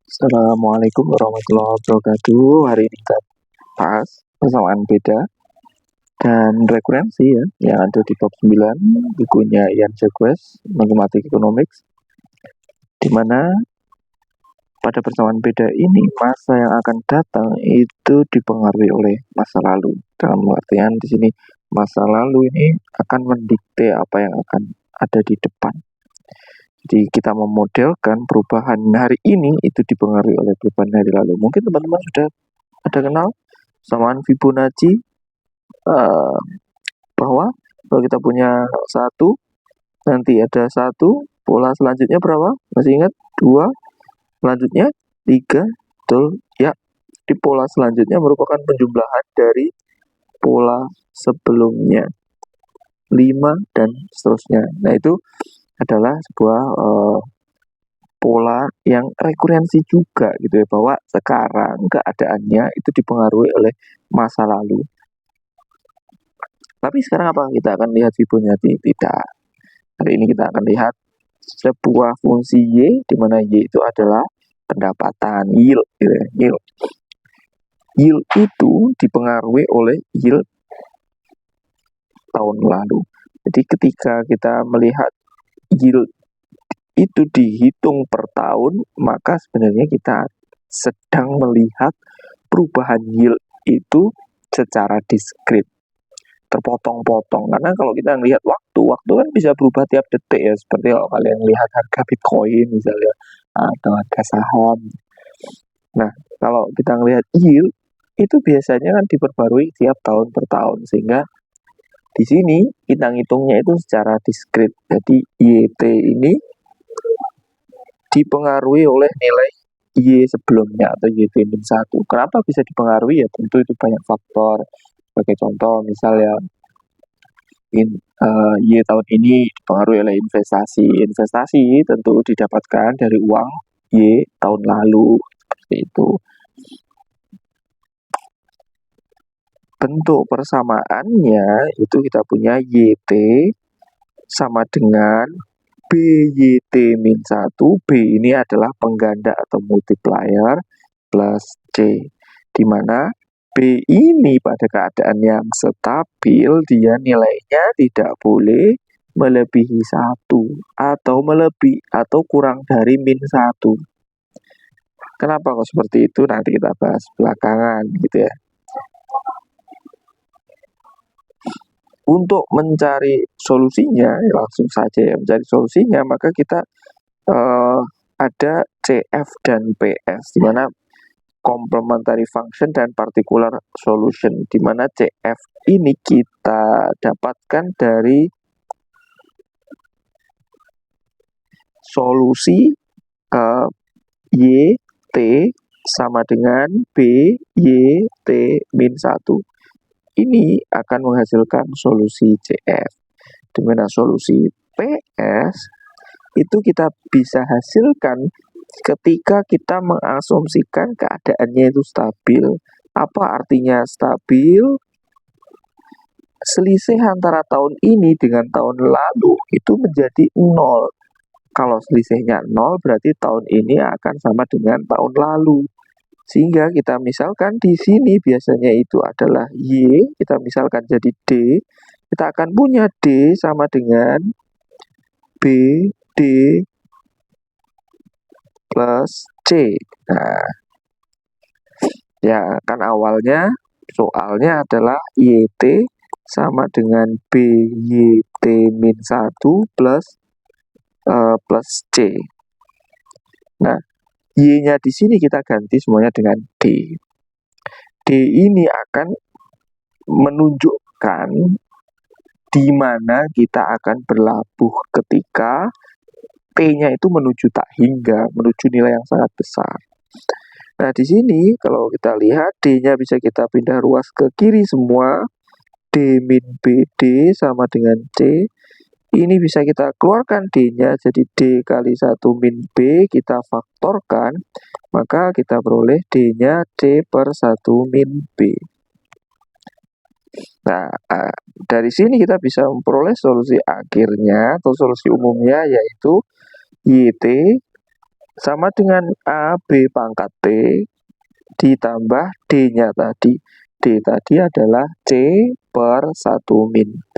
Assalamualaikum warahmatullahi wabarakatuh. Hari ini kita bahas persamaan beda dan rekurensi yang ada di bab 9 bukunya Ian Jacques, Mathematics Economics, di mana pada persamaan beda ini masa yang akan datang itu dipengaruhi oleh masa lalu. Dalam pengertian di sini masa lalu ini akan mendikte apa yang akan ada di depan. Jadi kita memodelkan perubahan hari ini itu dipengaruhi oleh perubahan hari lalu. Mungkin teman-teman sudah ada kenal samaan Fibonacci, bahwa kalau kita punya 1, nanti ada 1, pola selanjutnya berapa? Masih ingat? 2, selanjutnya 3, betul ya. Di pola selanjutnya merupakan penjumlahan dari pola sebelumnya, 5 dan seterusnya. Nah, itu adalah sebuah pola yang rekurensi juga gitu ya, bahwa sekarang keadaannya itu dipengaruhi oleh masa lalu. Tapi sekarang apa? Kita akan lihat Fibonacci? Tidak. Hari ini kita akan lihat sebuah fungsi Y, di mana Y itu adalah pendapatan, yield gitu ya, yield. Yield itu dipengaruhi oleh yield tahun lalu. Jadi ketika kita melihat yield itu dihitung per tahun, maka sebenarnya kita sedang melihat perubahan yield itu secara diskrit, terpotong-potong. Karena kalau kita melihat waktu kan bisa berubah tiap detik ya, seperti kalau kalian lihat harga Bitcoin misalnya, atau harga saham. Nah, kalau kita melihat yield itu biasanya kan diperbarui tiap tahun per tahun, sehingga di sini kita ngitungnya itu secara diskrit. Jadi YT ini dipengaruhi oleh nilai Y sebelumnya atau YT-1. Kenapa bisa dipengaruhi? Ya tentu itu banyak faktor. Sebagai contoh misalnya Y tahun ini dipengaruhi oleh investasi. Investasi tentu didapatkan dari uang Y tahun lalu, seperti itu. Bentuk persamaannya itu kita punya YT sama dengan BYT-1. B ini adalah pengganda atau multiplier plus C, di mana B ini pada keadaan yang stabil, dia nilainya tidak boleh melebihi 1 atau kurang dari -1. Kenapa kok seperti itu? Nanti kita bahas belakangan gitu ya. Untuk mencari solusinya, langsung saja ya, mencari solusinya, maka kita ada CF dan PS, di mana complementary function dan particular solution, di mana CF ini kita dapatkan dari solusi YT sama dengan BYT-1. Ini akan menghasilkan solusi CF, di mana solusi PS itu kita bisa hasilkan ketika kita mengasumsikan keadaannya itu stabil. Apa artinya stabil? Selisih antara tahun ini dengan tahun lalu itu menjadi 0. Kalau selisihnya 0 berarti tahun ini akan sama dengan tahun lalu. Sehingga kita misalkan di sini biasanya itu adalah Y, kita misalkan jadi D, kita akan punya D sama dengan BD plus C. Nah, ya kan awalnya soalnya adalah YT sama dengan BYT-1 plus C. Nah, Y-nya di sini kita ganti semuanya dengan D. D ini akan menunjukkan di mana kita akan berlabuh ketika T-nya itu menuju tak hingga, menuju nilai yang sangat besar. Nah, di sini kalau kita lihat D-nya bisa kita pindah ruas ke kiri semua. D min BD sama dengan C. Ini bisa kita keluarkan D-nya jadi D kali 1 min B, kita faktorkan, maka kita peroleh D-nya C per 1 min B. Nah, dari sini kita bisa memperoleh solusi akhirnya atau solusi umumnya, yaitu YT sama dengan A, B pangkat T ditambah D-nya tadi. D tadi adalah C per 1 min B.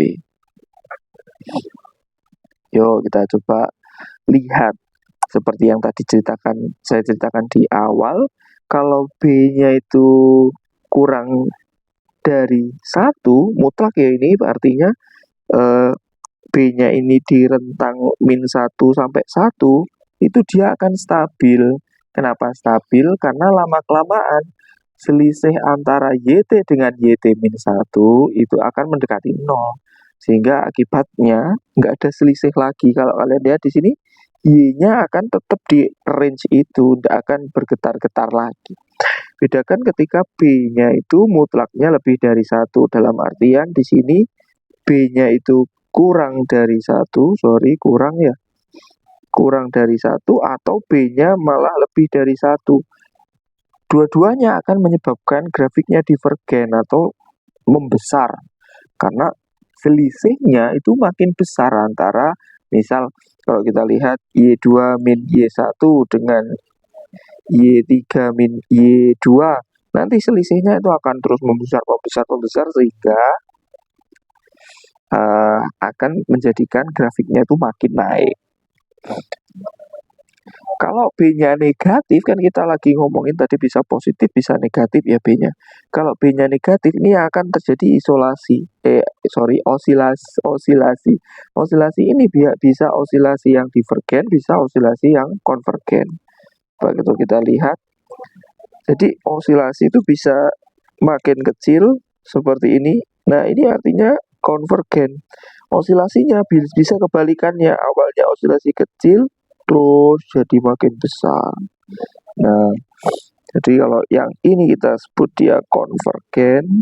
Yuk kita coba lihat. Seperti yang tadi saya ceritakan di awal, kalau B-nya itu kurang dari 1, mutlak ya, ini artinya B-nya ini di rentang min 1 sampai 1, itu dia akan stabil. Kenapa stabil? Karena lama-kelamaan selisih antara YT dengan YT min 1 itu akan mendekati 0. Sehingga akibatnya nggak ada selisih lagi. Kalau kalian lihat di sini, Y-nya akan tetap di range itu, tidak akan bergetar-getar lagi. Bedakan ketika B-nya itu mutlaknya lebih dari 1, dalam artian di sini B-nya itu kurang dari 1, kurang dari 1 atau B-nya malah lebih dari 1. Dua-duanya akan menyebabkan grafiknya divergen atau membesar, karena selisihnya itu makin besar antara, misal kalau kita lihat Y2 min Y1 dengan Y3 min Y2, nanti selisihnya itu akan terus membesar sehingga akan menjadikan grafiknya itu makin naik. Kalau B-nya negatif, kan kita lagi ngomongin tadi bisa positif, bisa negatif ya B-nya. Kalau B-nya negatif, ini akan terjadi osilasi. Osilasi ini bisa osilasi yang divergen, bisa osilasi yang konvergen. Begitu kita lihat. Jadi osilasi itu bisa makin kecil seperti ini. Nah, ini artinya konvergen. Osilasinya bisa kebalikannya. Awalnya osilasi kecil, terus jadi makin besar. Nah, jadi kalau yang ini kita sebut dia konvergen,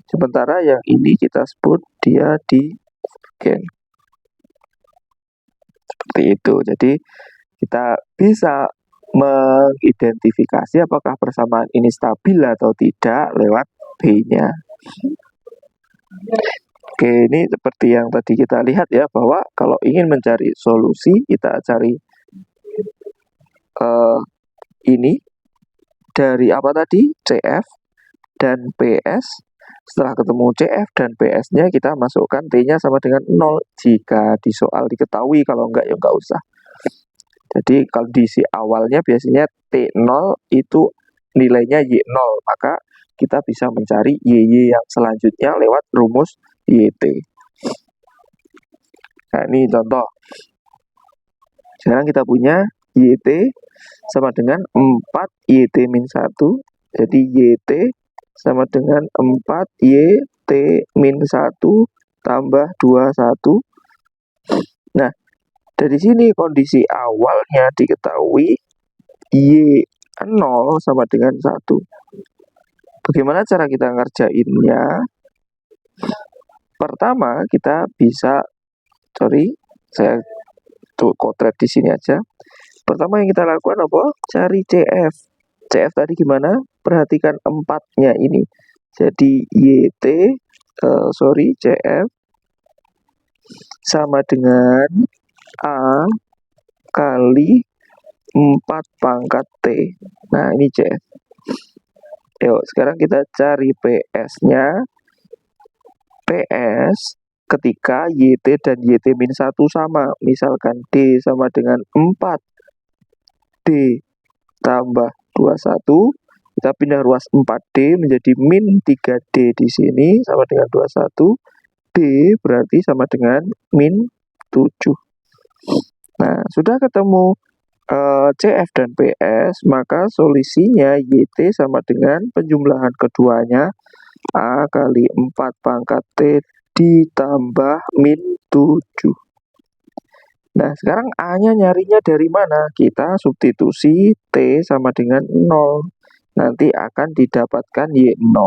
sementara yang ini kita sebut dia divergen. Seperti itu. Jadi kita bisa mengidentifikasi apakah persamaan ini stabil atau tidak lewat B-nya. Oke, ini seperti yang tadi kita lihat ya, bahwa kalau ingin mencari solusi, kita cari ini dari apa tadi? CF dan PS. Setelah ketemu CF dan PS-nya, kita masukkan T-nya sama dengan 0 jika di soal diketahui, kalau enggak ya enggak usah. Jadi kalau diisi awalnya biasanya T0 itu nilainya Y0, maka kita bisa mencari YY yang selanjutnya lewat rumus YT. Nah, ini contoh. Sekarang kita punya YT sama dengan 4 YT min 1. Jadi YT sama dengan 4 YT min 1 tambah 21. Nah, dari sini kondisi awalnya diketahui Y0 sama dengan 1. Bagaimana cara kita ngerjainnya? Pertama, kita bisa, saya kotret di sini aja. Pertama yang kita lakukan apa? Cari CF. CF tadi gimana? Perhatikan 4-nya ini. Jadi CF sama dengan A kali 4 pangkat T. Nah, ini CF. Yuk, sekarang kita cari PS-nya. PS ketika YT dan YT min 1 sama. Misalkan D sama dengan 4. D tambah 21. Kita pindah ruas 4D menjadi min 3D di sini sama dengan 21. D berarti sama dengan min 7. Nah, sudah ketemu CF dan PS, maka solusinya YT sama dengan penjumlahan keduanya A kali 4 pangkat T ditambah min 7. Nah, sekarang A-nya nyarinya dari mana? Kita substitusi T sama dengan 0. Nanti akan didapatkan Y0.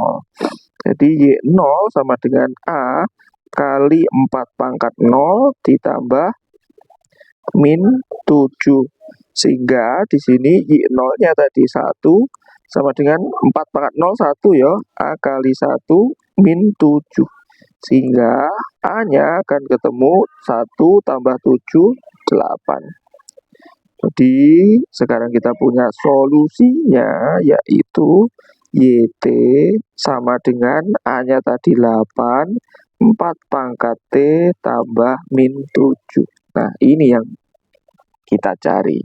Jadi Y0 sama dengan A kali 4 pangkat 0 ditambah min 7. Sehingga di sini Y0-nya tadi 1 sama dengan 4 pangkat 0 1 ya. A kali 1 min 7. Sehingga A-nya akan ketemu 1 tambah 7, 8. Jadi sekarang kita punya solusinya, yaitu YT sama dengan A-nya tadi 8, 4 pangkat T tambah min 7. Nah, ini yang kita cari.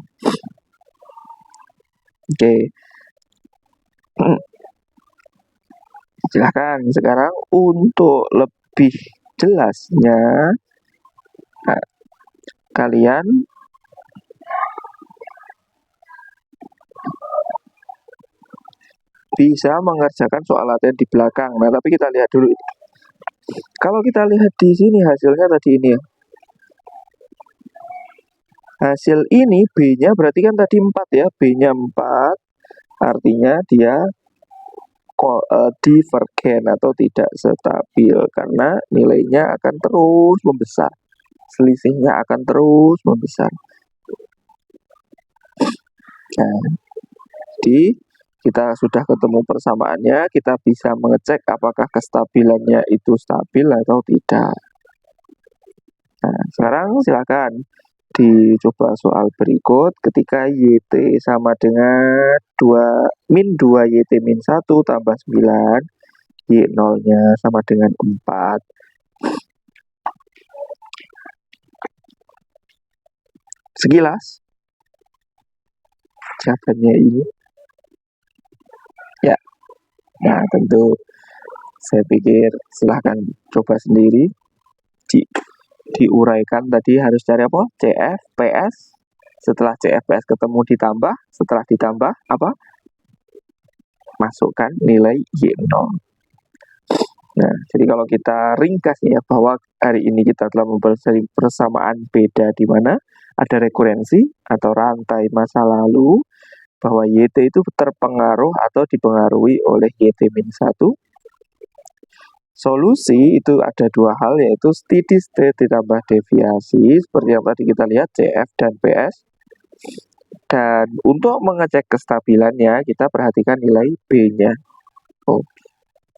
Oke. Silahkan sekarang untuk lebih jelasnya, nah, kalian bisa mengerjakan soal latihan di belakang. Nah, tapi kita lihat dulu. Kalau kita lihat di sini hasilnya tadi ini ya. Hasil ini B-nya berarti kan tadi 4 ya. B-nya 4. Artinya dia divergen atau tidak stabil karena nilainya akan terus membesar. Selisihnya akan terus membesar. Nah, jadi kita sudah ketemu persamaannya, kita bisa mengecek apakah kestabilannya itu stabil atau tidak. Nah, sekarang silakan dicoba soal berikut. Ketika YT sama dengan 2 min 2 YT min 1 tambah 9, Y0 nya sama dengan 4. Sekilas jawabannya ini ya. Nah, tentu saya pikir silahkan coba sendiri. Diuraikan tadi harus cari apa? CF, PS. Setelah CF, PS ketemu ditambah. Setelah ditambah apa? Masukkan nilai Y0. Nah, jadi kalau kita ringkas ya bahwa hari ini kita telah mempelajari persamaan beda di mana ada rekurensi atau rantai masa lalu, bahwa YT itu terpengaruh atau dipengaruhi oleh YT-1. Solusi itu ada dua hal, yaitu steady state ditambah deviasi seperti yang tadi kita lihat CF dan PS. Dan untuk mengecek kestabilannya kita perhatikan nilai B-nya.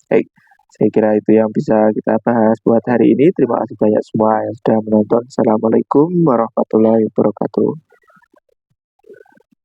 Baik, saya kira itu yang bisa kita bahas buat hari ini. Terima kasih banyak semua yang sudah menonton. Assalamualaikum warahmatullahi wabarakatuh.